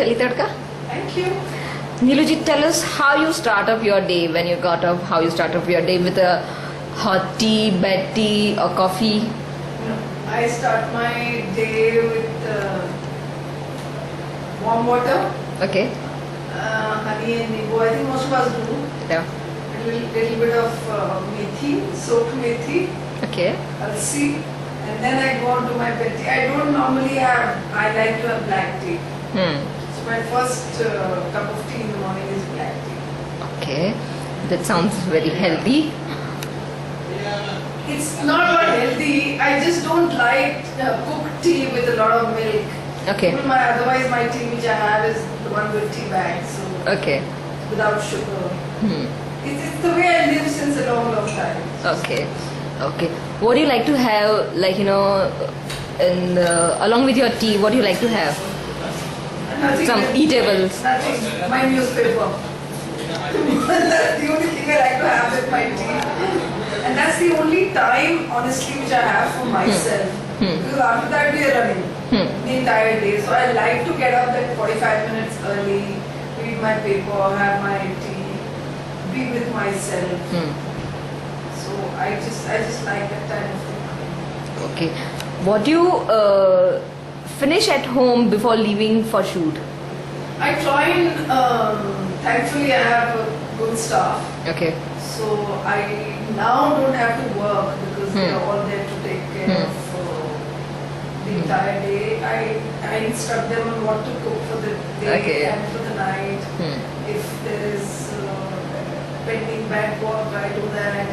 Tele Tadka. Thank you. Neeluji, tell us how you start up your day when you got up, how you start up your day with a hot tea, bed tea or coffee? No, I start my day with warm water, Okay. honey and nimbu. I think most of us do. Yeah. A little bit of methi, soaked methi, Okay. alsi, and then I go on to my bed tea. I don't normally have, I like to have black tea. So my first cup of tea in the morning is black tea. Okay. That sounds very healthy. It's not about healthy. I just don't like cooked tea with a lot of milk. Okay. Otherwise, my tea which I have is the one with tea bag, so Okay. without sugar. It's the way I live since a long, long time. Okay. Okay. What do you like to have, like, along with your tea, what do you like to have? Nothing. Some eatables. Nothing. My newspaper. That's the only thing I like to have with my tea. And that's the only time, honestly, which I have for myself. Because after that, we are running the entire day. So I like to get up like 45 minutes early, read my paper, have my tea, be with myself. So I just like that time of the morning. Okay. What do you finish at home before leaving for shoot? I try and thankfully I have a good staff. Okay. So I now don't have to work because they are all there to take care of the entire day. I instruct them on what to cook for the day and for the night. If there is pending bank work, I do that.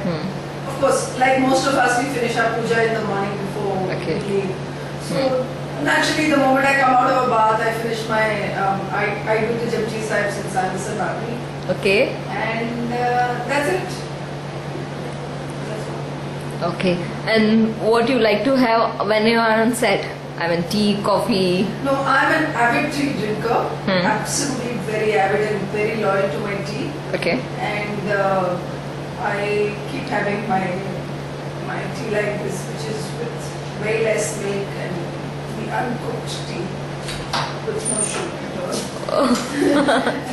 Of course, like most of us, we finish our puja in the morning before we leave. So naturally, the moment I come out of a bath, I finish my, I do the Japji Sahib since I'm a Sabari. Okay. And that's it. Okay. And what do you like to have when you are on set? I mean, tea, coffee? No, I'm an avid tea drinker. Absolutely very avid and very loyal to my tea. Okay. And I keep having my tea like this, which is with very less milk and the uncooked tea with no sugar at all.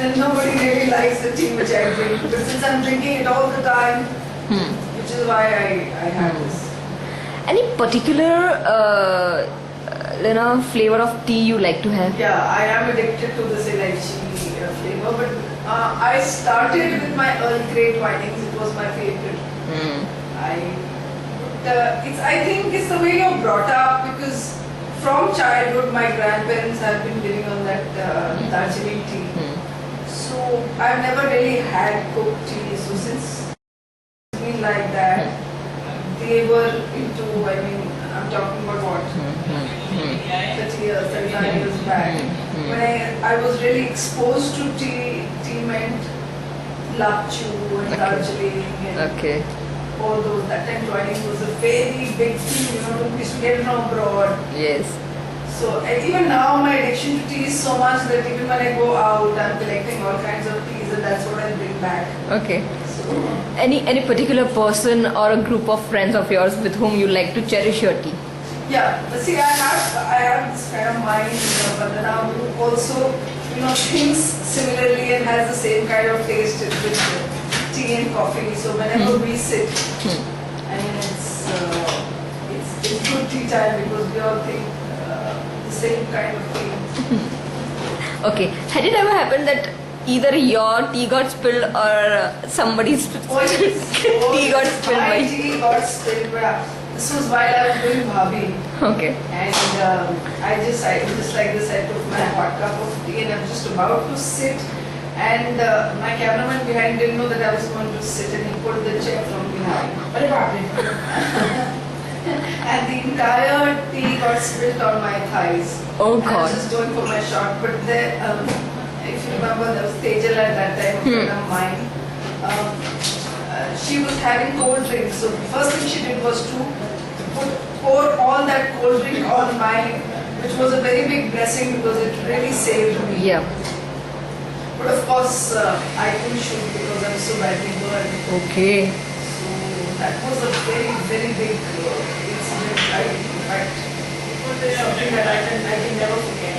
And nobody really likes the tea which I drink, but since I'm drinking it all the time, which is why I have this. Any particular flavor of tea you like to have? Yeah, I am addicted to this elaichi flavor, but I started with my Earl Grey Twinings. It was my favorite. I think it's the way you're brought up, because from childhood my grandparents have been living on that Darjeeling tea. So I've never really had cooked tea. So since it's been like that, they were into, I'm talking about what? 30 years, 35 years back. When I was really exposed to tea meant Lakchu and Darjeeling and all those. That time Twinings was a very big thing, we used to get it from abroad. Yes. So even now my addiction to tea is so much that even when I go out, I'm collecting all kinds of teas and that's what I bring back. Okay. Any particular person or a group of friends of yours with whom you like to cherish your tea? Yeah, but see, I have this friend of mine, Vandana, who also, thinks similarly and has the same kind of taste with tea and coffee. So whenever we sit, it's good tea time because we all think the same kind of thing. Okay. Had it ever happened that either your tea got spilled or somebody's tea got spilled? My tea got spilled, but this was while I was doing Bhabhi. Okay. And I just like this, I took my hot cup of tea and I'm just about to sit. And my cameraman behind didn't know that I was going to sit, and he pulled the chair from behind. And the entire tea got spilled on my thighs. Oh God. I was just going for my shot, but there, if you remember, there was Tejal at that time, a friend of mine. She was having cold drinks, so the first thing she did was to pour all that cold drink on mine, which was a very big blessing because it really saved me. Yeah. But of course, I couldn't shoot because I'm so badly burned. Okay. So that was a very, very big incident. In fact, something that I can never forget.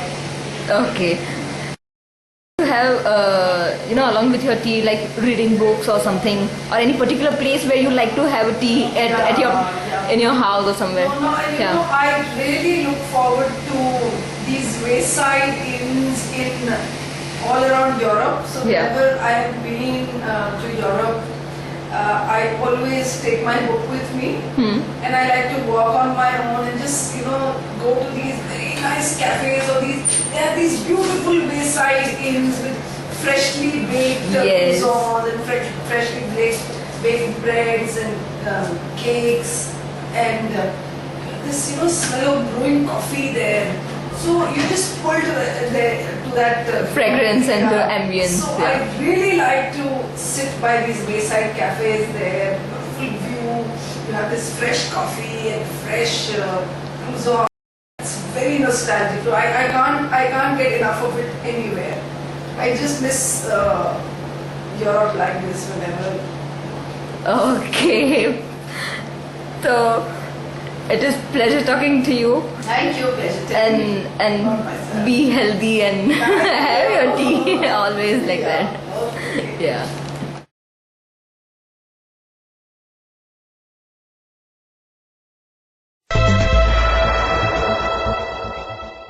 Okay. have, along with your tea, like reading books or something, or any particular place where you like to have a tea at your in your house or somewhere? No, and you know, I really look forward to these wayside inns in all around Europe. So whenever I have been to Europe, I always take my book with me, and I like to walk on my own and just go to these very nice cafes or there are these beautiful wayside inns with freshly baked croissants and freshly baked breads and cakes and this smell of brewing coffee there. So you just pull to that fragrance and the ambience. So I really like to sit by these wayside cafes there, beautiful view. You have this fresh coffee and fresh croissant. It's very nostalgic. So I can't get enough of it anywhere. I just miss Europe like this whenever. Okay. So it is pleasure talking to you. Thank you, pleasure. And be healthy and have your tea always like that. Okay. Yeah.